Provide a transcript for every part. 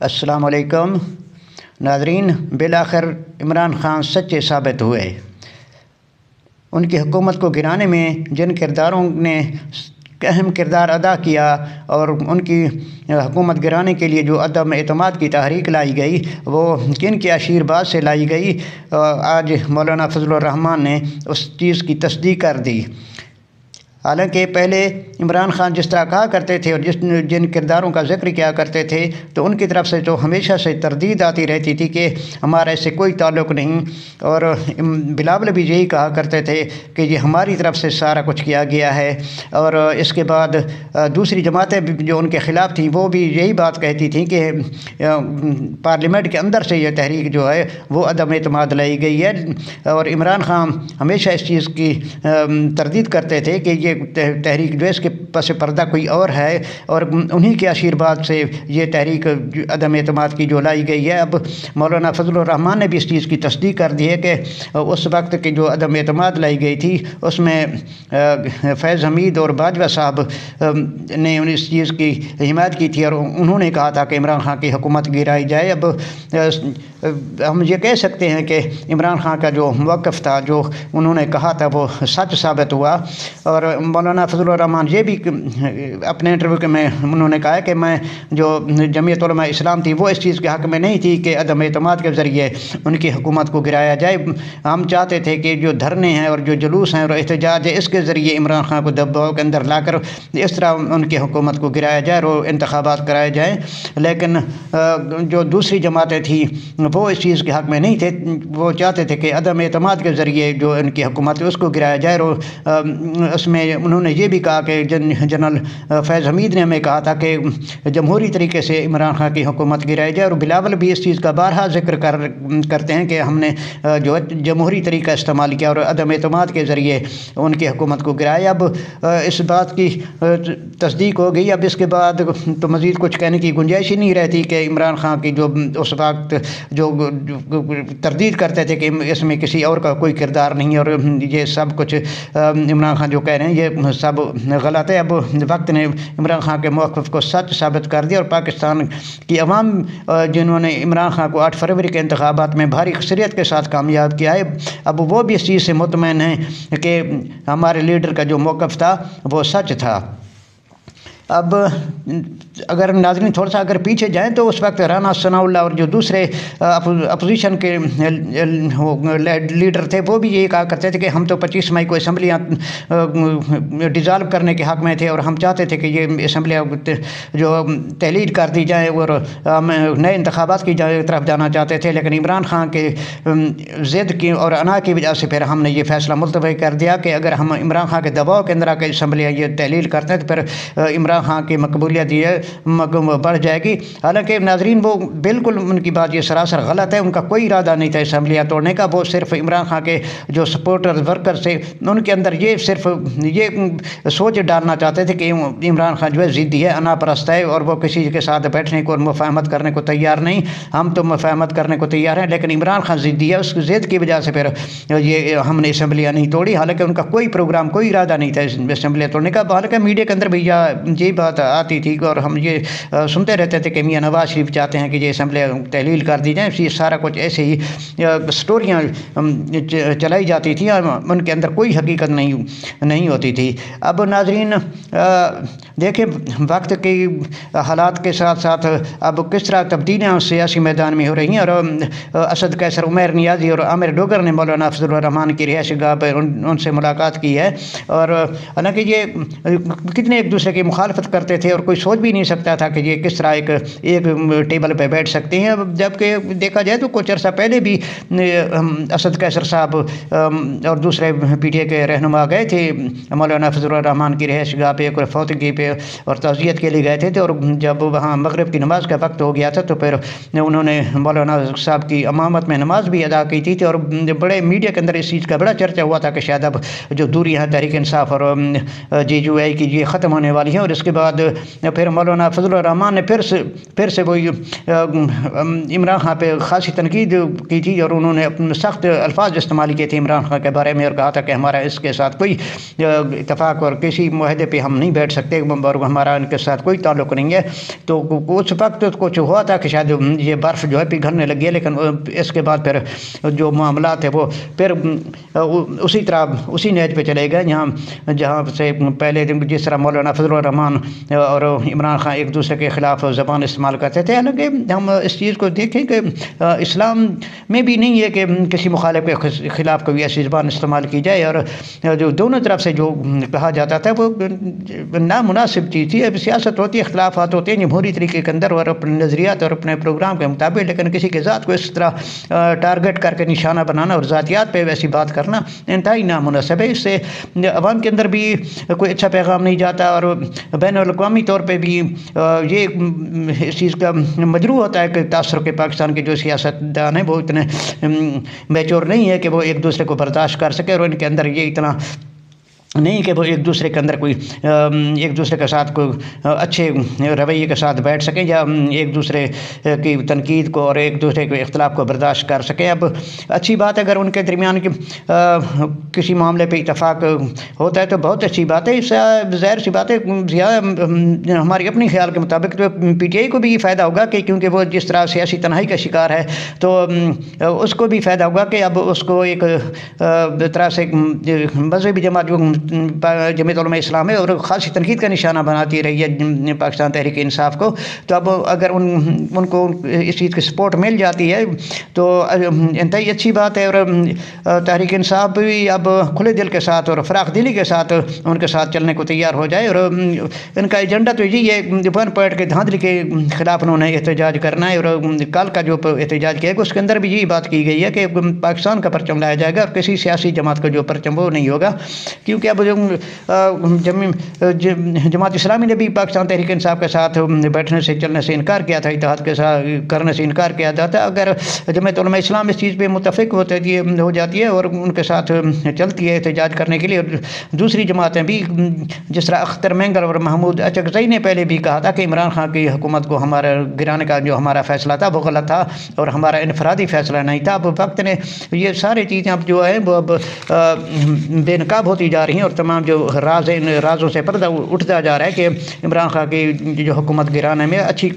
السلام علیکم ناظرین، بالآخر عمران خان سچے ثابت ہوئے۔ ان کی حکومت کو گرانے میں جن کرداروں نے اہم کردار ادا کیا اور ان کی حکومت گرانے کے لیے جو عدم اعتماد کی تحریک لائی گئی وہ کن کے آشیرواد سے لائی گئی، آج مولانا فضل الرحمان نے اس چیز کی تصدیق کر دی۔ حالانکہ پہلے عمران خان جس طرح کہا کرتے تھے اور جن کرداروں کا ذکر کیا کرتے تھے تو ان کی طرف سے تو ہمیشہ سے تردید آتی رہتی تھی کہ ہمارا اس سے کوئی تعلق نہیں، اور بلاول بھی یہی کہا کرتے تھے کہ یہ ہماری طرف سے سارا کچھ کیا گیا ہے۔ اور اس کے بعد دوسری جماعتیں جو ان کے خلاف تھیں وہ بھی یہی بات کہتی تھیں کہ پارلیمنٹ کے اندر سے یہ تحریک جو ہے وہ عدم اعتماد لائی گئی ہے، اور عمران خان ہمیشہ اس چیز کی تردید کرتے تھے کہ یہ تحریک جو ہے اس کے پس پردہ کوئی اور ہے، اور انہی کے آشیرواد سے یہ تحریک عدم اعتماد کی جو لائی گئی ہے۔ اب مولانا فضل الرحمان نے بھی اس چیز کی تصدیق کر دی ہے کہ اس وقت کی جو عدم اعتماد لائی گئی تھی اس میں فیض حمید اور باجوہ صاحب نے اس چیز کی حمایت کی تھی، اور انہوں نے کہا تھا کہ عمران خان کی حکومت گرائی جائے۔ اب ہم یہ کہہ سکتے ہیں کہ عمران خان کا جو موقف تھا، جو انہوں نے کہا تھا، وہ سچ ثابت ہوا۔ اور مولانا فضل الرحمان یہ بھی اپنے انٹرویو میں انہوں نے کہا ہے کہ میں جو جمعیت علماء اسلام تھی وہ اس چیز کے حق میں نہیں تھی کہ عدم اعتماد کے ذریعے ان کی حکومت کو گرایا جائے۔ ہم چاہتے تھے کہ جو دھرنے ہیں اور جو جلوس ہیں اور احتجاج ہے اس کے ذریعے عمران خان کو دباؤ کے اندر لا کر اس طرح ان کی حکومت کو گرایا جائے اور انتخابات کرائے جائیں، لیکن جو دوسری جماعتیں تھیں وہ اس چیز کے حق میں نہیں تھے۔ وہ چاہتے تھے کہ عدم اعتماد کے ذریعے جو ان کی حکومت ہے اس کو گرایا جائے، اور اس میں انہوں نے یہ بھی کہا کہ جنرل فیض حمید نے ہمیں کہا تھا کہ جمہوری طریقے سے عمران خان کی حکومت گرائی جائے، اور بلاول بھی اس چیز کا بارہا ذکر کرتے ہیں کہ ہم نے جو جمہوری طریقہ استعمال کیا اور عدم اعتماد کے ذریعے ان کی حکومت کو گرایا۔ اب اس بات کی تصدیق ہو گئی، اب اس کے بعد تو مزید کچھ کہنے کی گنجائش ہی نہیں رہتی کہ عمران خان کی جو اس وقت جو تردید کرتے تھے کہ اس میں کسی اور کا کوئی کردار نہیں اور یہ سب کچھ عمران خان جو کہہ رہے ہیں یہ سب غلط ہے۔ اب وقت نے عمران خان کے موقف کو سچ ثابت کر دیا، اور پاکستان کی عوام جنہوں نے عمران خان کو 8 فروری کے انتخابات میں بھاری اکثریت کے ساتھ کامیاب کیا ہے، اب وہ بھی اس چیز سے مطمئن ہیں کہ ہمارے لیڈر کا جو موقف تھا وہ سچ تھا۔ اب اگر ناظرین تھوڑا سا اگر پیچھے جائیں تو اس وقت رانا ثناء اللہ اور جو دوسرے اپوزیشن کے لیڈر تھے وہ بھی یہی کہا کرتے تھے کہ ہم تو 25 مئی کو اسمبلیاں ڈیزالو کرنے کے حق میں تھے، اور ہم چاہتے تھے کہ یہ اسمبلیاں جو تحلیل کر دی جائیں اور نئے انتخابات کی طرف جانا چاہتے تھے، لیکن عمران خان کے ضد کی اور انا کی وجہ سے پھر ہم نے یہ فیصلہ ملتوی کر دیا کہ اگر ہم عمران خان کے دباؤ کے اندر آ کے اسمبلیاں یہ تحلیل کرتے ہیں تو پھر عمران خان کی مقبولیت یہ بڑھ جائے گی۔ حالانکہ ناظرین وہ بالکل ان کی بات یہ سراسر غلط ہے، ان کا کوئی ارادہ نہیں تھا اسمبلیاں توڑنے کا۔ وہ صرف عمران خان کے جو سپورٹر ورکر تھے ان کے اندر یہ صرف یہ سوچ ڈالنا چاہتے تھے کہ عمران خان جو ہے ضدی ہے، انا پرست ہے، اور وہ کسی کے ساتھ بیٹھنے کو اور مفاہمت کرنے کو تیار نہیں۔ ہم تو مفاہمت کرنے کو تیار ہیں، لیکن عمران خان ضدی ہے، اس کی ضد کی وجہ سے پھر یہ ہم نے اسمبلیاں نہیں توڑی۔ حالانکہ ان کا کوئی پروگرام کوئی ارادہ نہیں تھا اسمبلیاں توڑنے کا۔ حالانکہ میڈیا کے اندر بھی یہی بات آتی تھی اور ہم یہ سنتے رہتے تھے کہ میاں نواز شریف چاہتے ہیں کہ یہ اسمبلیاں تحلیل کر دی جائیں۔ یہ سارا کچھ ایسے ہی سٹوریاں چلائی جاتی تھیں اور ان کے اندر کوئی حقیقت نہیں ہوتی تھی۔ اب ناظرین دیکھیں وقت کے حالات کے ساتھ ساتھ اب کس طرح تبدیلیاں سیاسی میدان میں ہو رہی ہیں، اور اسد قیصر، عمیر نیازی اور عامر ڈوگر نے مولانا فضل الرحمان کی رہائش گاہ پر ان سے ملاقات کی ہے، اور حالانکہ یہ کتنے ایک دوسرے کی مخالفت کرتے تھے اور کوئی سوچ بھی نہیں سکتا تھا کہ یہ کس طرح ایک ٹیبل پہ بیٹھ سکتے ہیں۔ جبکہ دیکھا جائے تو کچھ عرصہ پہلے بھی اسد قیصر صاحب اور دوسرے پی ٹی اے کے رہنما گئے تھے مولانا فضل الرحمان کی رہائش گاہ پہ ایک فوتگی پہ اور تعزیت کے لیے گئے تھے، اور جب وہاں مغرب کی نماز کا وقت ہو گیا تھا تو پھر انہوں نے مولانا صاحب کی امامت میں نماز بھی ادا کی تھی، اور بڑے میڈیا کے اندر اس چیز کا بڑا چرچا ہوا تھا کہ شاید اب جو دوری ہے تحریک انصاف اور جے یو آئی کی یہ ختم ہونے والی ہے۔ اور اس کے بعد پھر مولانا مولانا فضل الرحمان نے پھر سے وہی عمران خان پہ خاصی تنقید کی تھی اور انہوں نے اپنے سخت الفاظ استعمال کیے تھے عمران خان کے بارے میں اور کہا تھا کہ ہمارا اس کے ساتھ کوئی اتفاق اور کسی معاہدے پہ ہم نہیں بیٹھ سکتے اور ہمارا ان کے ساتھ کوئی تعلق نہیں ہے۔ تو اس وقت کچھ ہوا تھا کہ شاید یہ برف جو ہے پگھلنے لگی ہے، لیکن اس کے بعد پھر جو معاملات ہیں وہ پھر اسی طرح اسی نیج پہ چلے گئے جہاں سے پہلے جس طرح مولانا فضل الرحمان اور عمران خان ایک دوسرے کے خلاف زبان استعمال کرتے تھے۔ حالانکہ ہم اس چیز کو دیکھیں کہ اسلام میں بھی نہیں ہے کہ کسی مخالف کے خلاف کوئی ایسی زبان استعمال کی جائے، اور جو دونوں طرف سے جو کہا جاتا تھا وہ نامناسب چیز تھی۔ اب سیاست ہوتی ہے، اختلافات ہوتے ہیں جمہوری طریقے کے اندر اور اپنے نظریات اور اپنے پروگرام کے مطابق، لیکن کسی کے ذات کو اس طرح ٹارگٹ کر کے نشانہ بنانا اور ذاتیات پہ ویسی بات کرنا انتہائی نامناسب ہے۔ اس سے عوام کے اندر بھی کوئی اچھا پیغام نہیں جاتا اور بین الاقوامی طور پہ بھی یہ اس چیز کا مجروح ہوتا ہے کہ تاثر کے پاکستان کے جو سیاستدان ہیں وہ اتنے میچور نہیں ہے کہ وہ ایک دوسرے کو برداشت کر سکے، اور ان کے اندر یہ اتنا نہیں کہ وہ ایک دوسرے کے اندر کوئی ایک دوسرے کے ساتھ کوئی اچھے رویے کے ساتھ بیٹھ سکیں یا ایک دوسرے کی تنقید کو اور ایک دوسرے کے اختلاف کو برداشت کر سکیں۔ اب اچھی بات ہے اگر ان کے درمیان کسی معاملے پہ اتفاق ہوتا ہے تو بہت اچھی بات ہے۔ اس سے ظاہر سی بات ہے ہماری اپنی خیال کے مطابق تو پی ٹی آئی کو بھی یہ فائدہ ہوگا کہ کیونکہ وہ جس طرح سیاسی تنہائی کا شکار ہے تو اس کو بھی فائدہ ہوگا کہ اب اس کو ایک طرح سے مذہبی جماعت جو جمعیت علماء اسلام ہے اور خاصی تنقید کا نشانہ بناتی رہی ہے پاکستان تحریک انصاف کو، تو اب اگر ان کو اس چیز کی سپورٹ مل جاتی ہے تو انتہائی اچھی بات ہے، اور تحریک انصاف بھی اب کھلے دل کے ساتھ اور فراخ دلی کے ساتھ ان کے ساتھ چلنے کو تیار ہو جائے۔ اور ان کا ایجنڈا تو یہی ہے 1 پوائنٹ کے دھاندلی کے خلاف انہوں نے احتجاج کرنا ہے، اور کل کا جو احتجاج کیا گیا اس کے اندر بھی یہی بات کی گئی ہے کہ پاکستان کا پرچم لایا جائے گا اور کسی سیاسی جماعت کا جو پرچم وہ نہیں ہوگا، کیونکہ اب جماعت اسلامی نے بھی پاکستان تحریک انصاف کے ساتھ بیٹھنے سے چلنے سے انکار کیا تھا، اتحاد کے ساتھ کرنے سے انکار کیا جاتا۔ اگر جمعیت علماء اسلام اس چیز پہ متفق ہو جاتی ہے اور ان کے ساتھ چلتی ہے احتجاج کرنے کے لیے، اور دوسری جماعتیں بھی جس طرح اختر مینگل اور محمود اچکزئی نے پہلے بھی کہا تھا کہ عمران خان کی حکومت کو ہمارا گرانے کا جو ہمارا فیصلہ تھا وہ غلط تھا اور ہمارا انفرادی فیصلہ نہیں تھا، اب وقت نے یہ ساری چیزیں اب جو ہے وہ اب بے نقاب ہوتی جا رہی ہیں، اور تمام جو رازوں سے پردہ اٹھتا جا رہا ہے کہ عمران خان کی جو حکومت گرانے میں اچھی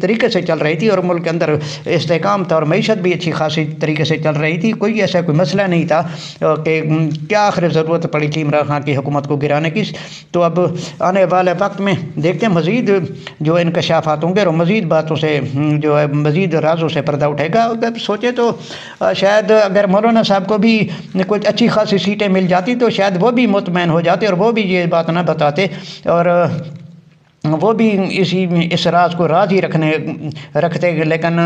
طریقے سے چل رہی تھی اور ملک کے اندر استحکام تھا اور معیشت بھی اچھی خاصی طریقے سے چل رہی تھی، کوئی ایسا کوئی مسئلہ نہیں تھا کہ کیا آخر ضرورت پڑی تھی عمران خان کی حکومت کو گرانے کی۔ تو اب آنے والے وقت میں دیکھتے ہیں مزید جو انکشافات ہوں گے اور مزید باتوں سے جو ہے مزید رازوں سے پردہ اٹھے گا۔ اگر سوچے تو شاید اگر مولانا صاحب کو بھی کچھ اچھی خاصی سیٹیں مل جاتی تو شاید وہ بھی مطمئن ہو جاتے اور وہ بھی یہ بات نہ بتاتے اور وہ بھی اس راز کو راز ہی رکھتے، لیکن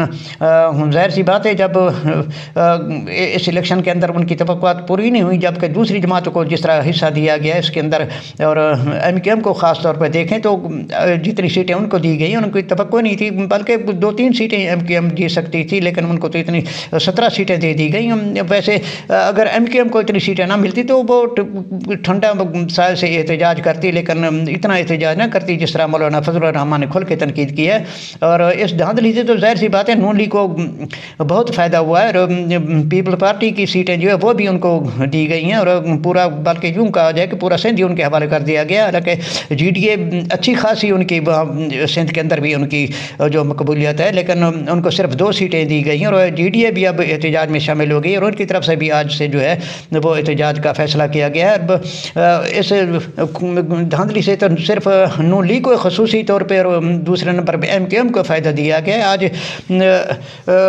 ظاہر سی بات ہے جب اس الیکشن کے اندر ان کی توقعات پوری نہیں ہوئی، جبکہ دوسری جماعتوں کو جس طرح حصہ دیا گیا ہے اس کے اندر، اور ایم کیو ایم کو خاص طور پہ دیکھیں تو جتنی سیٹیں ان کو دی گئی ان کی توقع نہیں تھی، بلکہ 2-3 سیٹیں ایم کیو ایم جیت سکتی تھی، لیکن ان کو تو اتنی 17 سیٹیں دے دی گئیں۔ ویسے اگر ایم کیو ایم کو اتنی سیٹیں نہ ملتی تو وہ ٹھنڈا سائے سے احتجاج کرتی، لیکن اتنا احتجاج نہ کرتی جس طرح مولانا فضل الرحمان نے کھل کے تنقید کی ہے۔ اور اس دھاندلی سے تو ظاہر سی بات ہے نون لیگ کو بہت فائدہ ہوا ہے، اور پیپل پارٹی کی سیٹیں جو ہے وہ بھی ان کو دی گئی ہیں، اور پورا بلکہ یوں کہا جائے کہ پورا سندھ ہی ان کے حوالے کر دیا گیا، حالانکہ جی ڈی اے اچھی خاصی ان کی سندھ کے اندر بھی ان کی جو مقبولیت ہے، لیکن ان کو صرف 2 سیٹیں دی گئی ہیں، اور جی ڈی اے بھی اب احتجاج میں شامل ہو گئی اور ان کی طرف سے بھی آج سے جو ہے وہ احتجاج کا فیصلہ کیا گیا ہے۔ اب اس دھاندلی سے تو صرف نون لیگ کو خصوصی طور پہ اور دوسرے نمبر پہ ایم کیو ایم کو فائدہ دیا گیا ہے۔ آج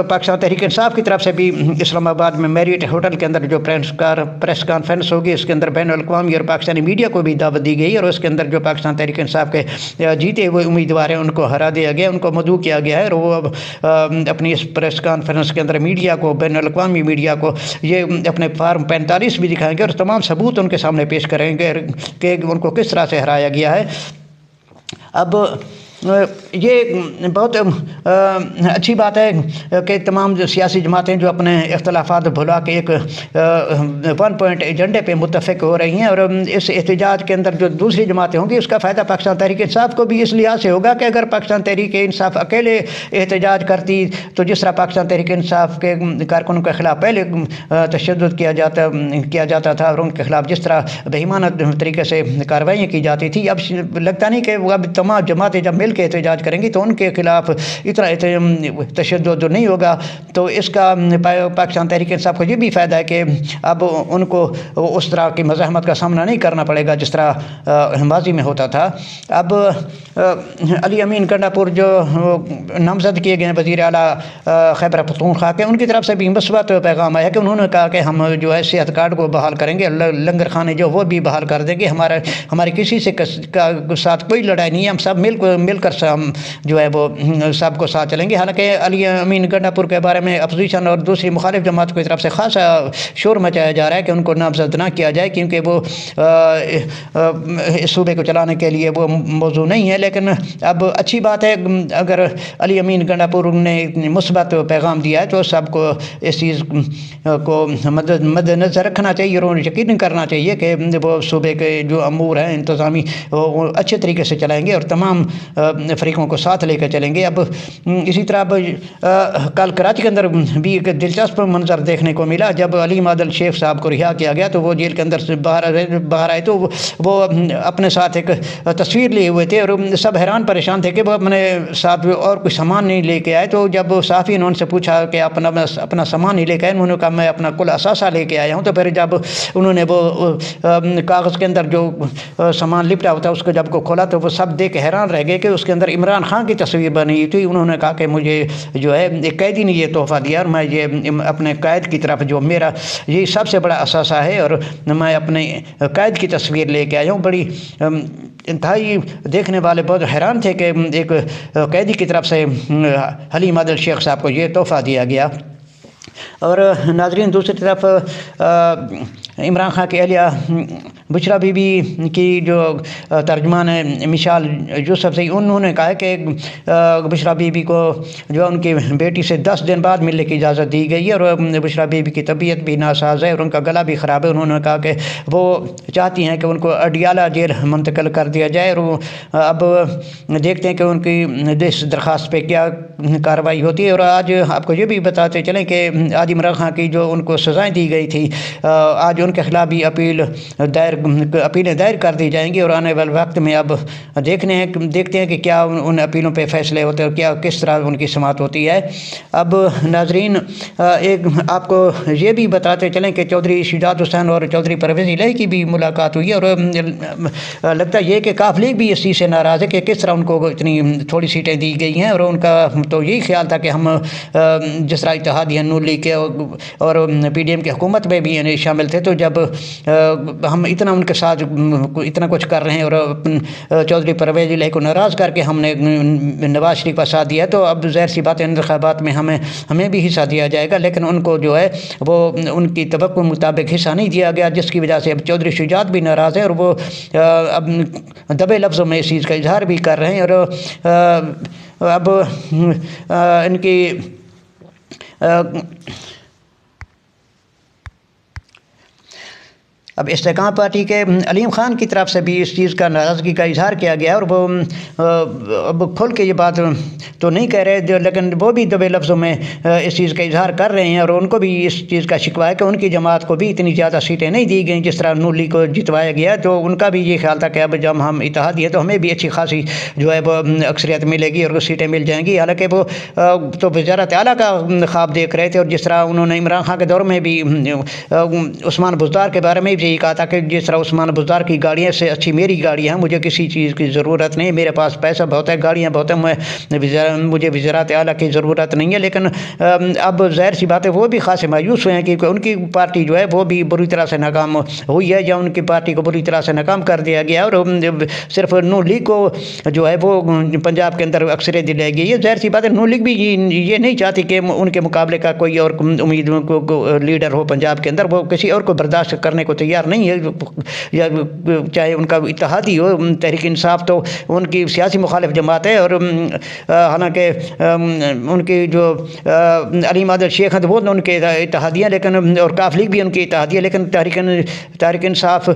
پاکستان تحریک انصاف کی طرف سے بھی اسلام آباد میں میریٹ ہوٹل کے اندر جو پریس کانفرنس ہوگی اس کے اندر بین الاقوامی اور پاکستانی میڈیا کو بھی دعوت دی گئی، اور اس کے اندر جو پاکستان تحریک انصاف کے جیتے ہوئے امیدوار ہیں ان کو ہرا دیا گیا، ان کو مدعو کیا گیا ہے، اور وہ اب اپنی اس پریس کانفرنس کے اندر میڈیا کو بین الاقوامی میڈیا کو یہ اپنے فارم 45 بھی دکھائیں گے اور تمام ثبوت ان کے سامنے پیش کریں گے کہ ان کو کس طرح سے ہرایا گیا ہے۔ اب یہ بہت اچھی بات ہے کہ تمام سیاسی جماعتیں جو اپنے اختلافات بھلا کے ایک ون پوائنٹ ایجنڈے پہ متفق ہو رہی ہیں، اور اس احتجاج کے اندر جو دوسری جماعتیں ہوں گی اس کا فائدہ پاکستان تحریک انصاف کو بھی اس لحاظ سے ہوگا کہ اگر پاکستان تحریک انصاف اکیلے احتجاج کرتی تو جس طرح پاکستان تحریک انصاف کے کارکنوں کے خلاف پہلے تشدد کیا جاتا تھا اور ان کے خلاف جس طرح بے ایمانہ طریقے سے کارروائیاں کی جاتی تھی، اب لگتا نہیں کہ وہ اب تمام جماعتیں جب مل کے احتجاج کریں گی تو ان کے خلاف اتنا تشدد نہیں ہوگا۔ تو اس کا پاکستان تحریک انصاف کو یہ بھی فائدہ ہے کہ اب ان کو اس طرح کی مزاحمت کا سامنا نہیں کرنا پڑے گا جس طرح ماضی میں ہوتا تھا۔ اب علی امین گنڈا پور جو نامزد کیے گئے ہیں وزیر اعلیٰ خیبر پختونخوا کے، ان کی طرف سے بھی مثبت پیغام آیا کہ انہوں نے کہا کہ ہم جو ہے صحت کارڈ کو بحال کریں گے، لنگر خانے جو وہ بھی بحال کر دیں گے، ہمارے کسی سے ساتھ کوئی لڑائی نہیں ہے، ہم سب مل کر ہم جو ہے وہ سب کو ساتھ چلیں گے۔ حالانکہ علی امین گنڈا پور کے بارے میں اپوزیشن اور دوسری مخالف جماعت کی طرف سے خاصا شور مچایا جا رہا ہے کہ ان کو نامزد نہ کیا جائے کیونکہ وہ اس صوبے کو چلانے کے لیے وہ موضوع نہیں ہے۔ لیکن اب اچھی بات ہے اگر علی امین گنڈا پور نے مثبت پیغام دیا ہے تو سب کو اس چیز کو مد نظر رکھنا چاہیے اور یقین کرنا چاہیے کہ وہ صوبے کے جو امور ہیں انتظامی وہ اچھے طریقے سے چلائیں گے اور تمام فریقوں کو ساتھ لے کر چلیں گے۔ اب اسی طرح اب کل کراچی کے اندر بھی ایک دلچسپ منظر دیکھنے کو ملا جب علیم عادل شیخ صاحب کو رہا کیا گیا تو وہ جیل کے اندر سے باہر آئے تو وہ اپنے ساتھ ایک تصویر لیے ہوئے تھے اور سب حیران پریشان تھے کہ وہ اپنے ساتھ اور کوئی سامان نہیں لے کے آئے۔ تو جب صحافی نے ان سے پوچھا کہ اپنا سامان نہیں لے کے آئے، انہوں نے کہا میں اپنا کل اثاثہ لے کے آیا ہوں۔ تو پھر جب انہوں نے وہ کاغذ کے اندر جو سامان لپٹا ہوتا ہے اس کو جب کو کھولا تو وہ سب دیکھ کے حیران رہ گئے کہ اس کے اندر عمران خان کی تصویر بنی ہوئی تھی۔ انہوں نے کہا کہ مجھے جو ہے ایک قیدی نے یہ تحفہ دیا اور میں یہ اپنے قائد کی طرف جو میرا یہ سب سے بڑا اثاثہ ہے اور میں اپنے قائد کی تصویر لے کے آیا ہوں۔ بڑی انتہائی دیکھنے والے بہت حیران تھے کہ ایک قیدی کی طرف سے حلیم عادل شیخ صاحب کو یہ تحفہ دیا گیا۔ اور ناظرین دوسری طرف عمران خان کی اہلیہ بشرا بی بی کی جو ترجمان ہے مشال یوسف سے انہوں نے کہا ہے کہ بشرا بی بی کو جو ان کی بیٹی سے 10 دن بعد ملنے کی اجازت دی گئی ہے اور بشرا بی بی کی طبیعت بھی ناساز ہے اور ان کا گلا بھی خراب ہے۔ انہوں نے کہا کہ وہ چاہتی ہیں کہ ان کو اڈیالہ جیل منتقل کر دیا جائے اور اب دیکھتے ہیں کہ ان کی اس درخواست پہ کیا کارروائی ہوتی ہے۔ اور آج آپ کو یہ بھی بتاتے چلیں کہ آج عمران خان کی جو ان کو سزائیں دی گئی تھی آج ان کے خلاف بھی اپیلیں دائر کر دی جائیں گی اور آنے والے وقت میں اب دیکھتے ہیں کہ کیا ان اپیلوں پہ فیصلے ہوتے ہیں اور کیا کس طرح ان کی سماعت ہوتی ہے۔ اب ناظرین ایک آپ کو یہ بھی بتاتے چلیں کہ چودھری شجاعت حسین اور چودھری پرویز الہی کی بھی ملاقات ہوئی ہے اور لگتا ہے یہ کہ کاف لیگ بھی اس چیز سے ناراض ہے کہ کس طرح ان کو اتنی تھوڑی سیٹیں دی گئی ہیں اور ان کا تو یہی خیال تھا کہ ہم جس طرح اتحادیہ نون لیگ کے اور پی ڈی ایم کی حکومت میں بھی شامل تھے تو جب ہم اتنا ان کے ساتھ اتنا کچھ کر رہے ہیں اور چودھری پرویز الہی کو ناراض کر کے ہم نے نواز شریف کا ساتھ دیا تو اب ظاہر سی بات ہے انتخابات میں ہمیں بھی حصہ دیا جائے گا، لیکن ان کو جو ہے وہ ان کی توقع مطابق حصہ نہیں دیا گیا جس کی وجہ سے اب چودھری شجاعت بھی ناراض ہے اور وہ اب دبے لفظوں میں اس چیز کا اظہار بھی کر رہے ہیں اور اب ان کی اب استحکام پارٹی کے علیم خان کی طرف سے بھی اس چیز کا ناراضگی کا اظہار کیا گیا اور وہ اب کھل کے یہ بات تو نہیں کہہ رہے لیکن وہ بھی دبے لفظوں میں اس چیز کا اظہار کر رہے ہیں اور ان کو بھی اس چیز کا شکوہ ہے کہ ان کی جماعت کو بھی اتنی زیادہ سیٹیں نہیں دی گئیں جس طرح نون لیگ کو جتوایا گیا، تو ان کا بھی یہ خیال تھا کہ اب جب ہم اتحادی ہیں تو ہمیں بھی اچھی خاصی جو ہے وہ اکثریت ملے گی اور سیٹیں مل جائیں گی۔ حالانکہ وہ تو وزارت اعلیٰ کا خواب دیکھ رہے تھے اور جس طرح انہوں نے عمران خان کے دور میں بھی عثمان بزدار کے بارے میں بھی کہا تھا کہ جس طرح عثمان بزدار کی گاڑیاں سے اچھی میری گاڑیاں ہیں، مجھے کسی چیز کی ضرورت نہیں، میرے پاس پیسہ بہت ہے، گاڑیاں بہت ہیں، مجھے وزارت اعلیٰ کی ضرورت نہیں ہے۔ لیکن اب ظاہر سی بات ہے وہ بھی خاصے مایوس ہوئے ہیں کیونکہ ان کی پارٹی جو ہے وہ بھی بری طرح سے ناکام ہوئی ہے یا ان کی پارٹی کو بری طرح سے ناکام کر دیا گیا اور صرف نون لیگ کو جو ہے وہ پنجاب کے اندر اکثریت دلائی گئی ہے۔ ظاہر سی بات ہے نون لیگ بھی یہ نہیں چاہتی کہ ان کے مقابلے کا کوئی اور امید لیڈر ہو پنجاب کے اندر، وہ کسی اور کو برداشت کرنے کو تیار تیار نہیں ہے، یا چاہے ان کا اتحادی ہو تحریک انصاف، تو ان کی سیاسی مخالف جماعت ہے، اور حالانکہ ان کی جو علیم عادل شیخ ہیں وہ ان کے اتحادی ہیں، لیکن اور کاف لیگ بھی ان کی اتحادی ہے، لیکن تحریک انصاف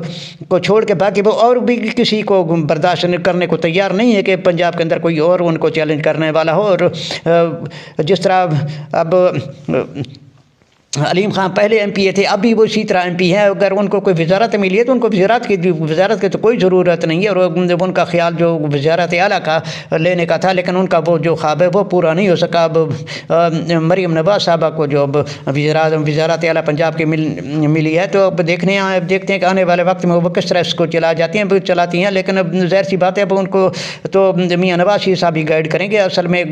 کو چھوڑ کے باقی وہ اور بھی کسی کو برداشت کرنے کو تیار نہیں ہے کہ پنجاب کے اندر کوئی اور ان کو چیلنج کرنے والا ہو۔ اور جس طرح اب علیم خان پہلے ایم پی اے تھے، اب بھی وہ اسی طرح ایم پی ہیں، اگر ان کو کوئی وزارت ملی ہے تو ان کو وزارت کی تو کوئی ضرورت نہیں ہے، اور ان کا خیال جو وزارت اعلیٰ کا لینے کا تھا، لیکن ان کا وہ جو خواب ہے وہ پورا نہیں ہو سکا۔ اب مریم نواز صاحبہ کو جو اب وزارت اعلیٰ پنجاب کی ملی ہے، تو اب دیکھتے ہیں کہ آنے والے وقت میں وہ کس طرح اس کو چلاتی ہیں، لیکن اب ظاہر سی بات ہے اب ان کو تو میاں نواز شریف صاحب ہی گائیڈ کریں گے۔ اصل میں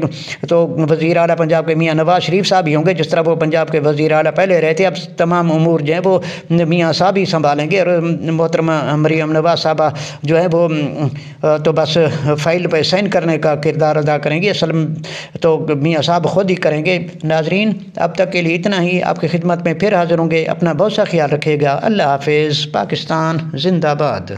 تو وزیر اعلیٰ پنجاب کے میاں نواز شریف صاحب ہی ہوں گے، جس طرح وہ پنجاب کے وزیر اعلیٰ پہلے رہے تھے، اب تمام امور جو ہیں وہ میاں صاحب ہی سنبھالیں گے، اور محترمہ مریم نواز صاحبہ جو ہے وہ تو بس فائل پہ سائن کرنے کا کردار ادا کریں گے، اصل تو میاں صاحب خود ہی کریں گے۔ ناظرین، اب تک کے لیے اتنا ہی، آپ کی خدمت میں پھر حاضر ہوں گے، اپنا بہت سا خیال رکھیے گا۔ اللہ حافظ۔ پاکستان زندہ باد۔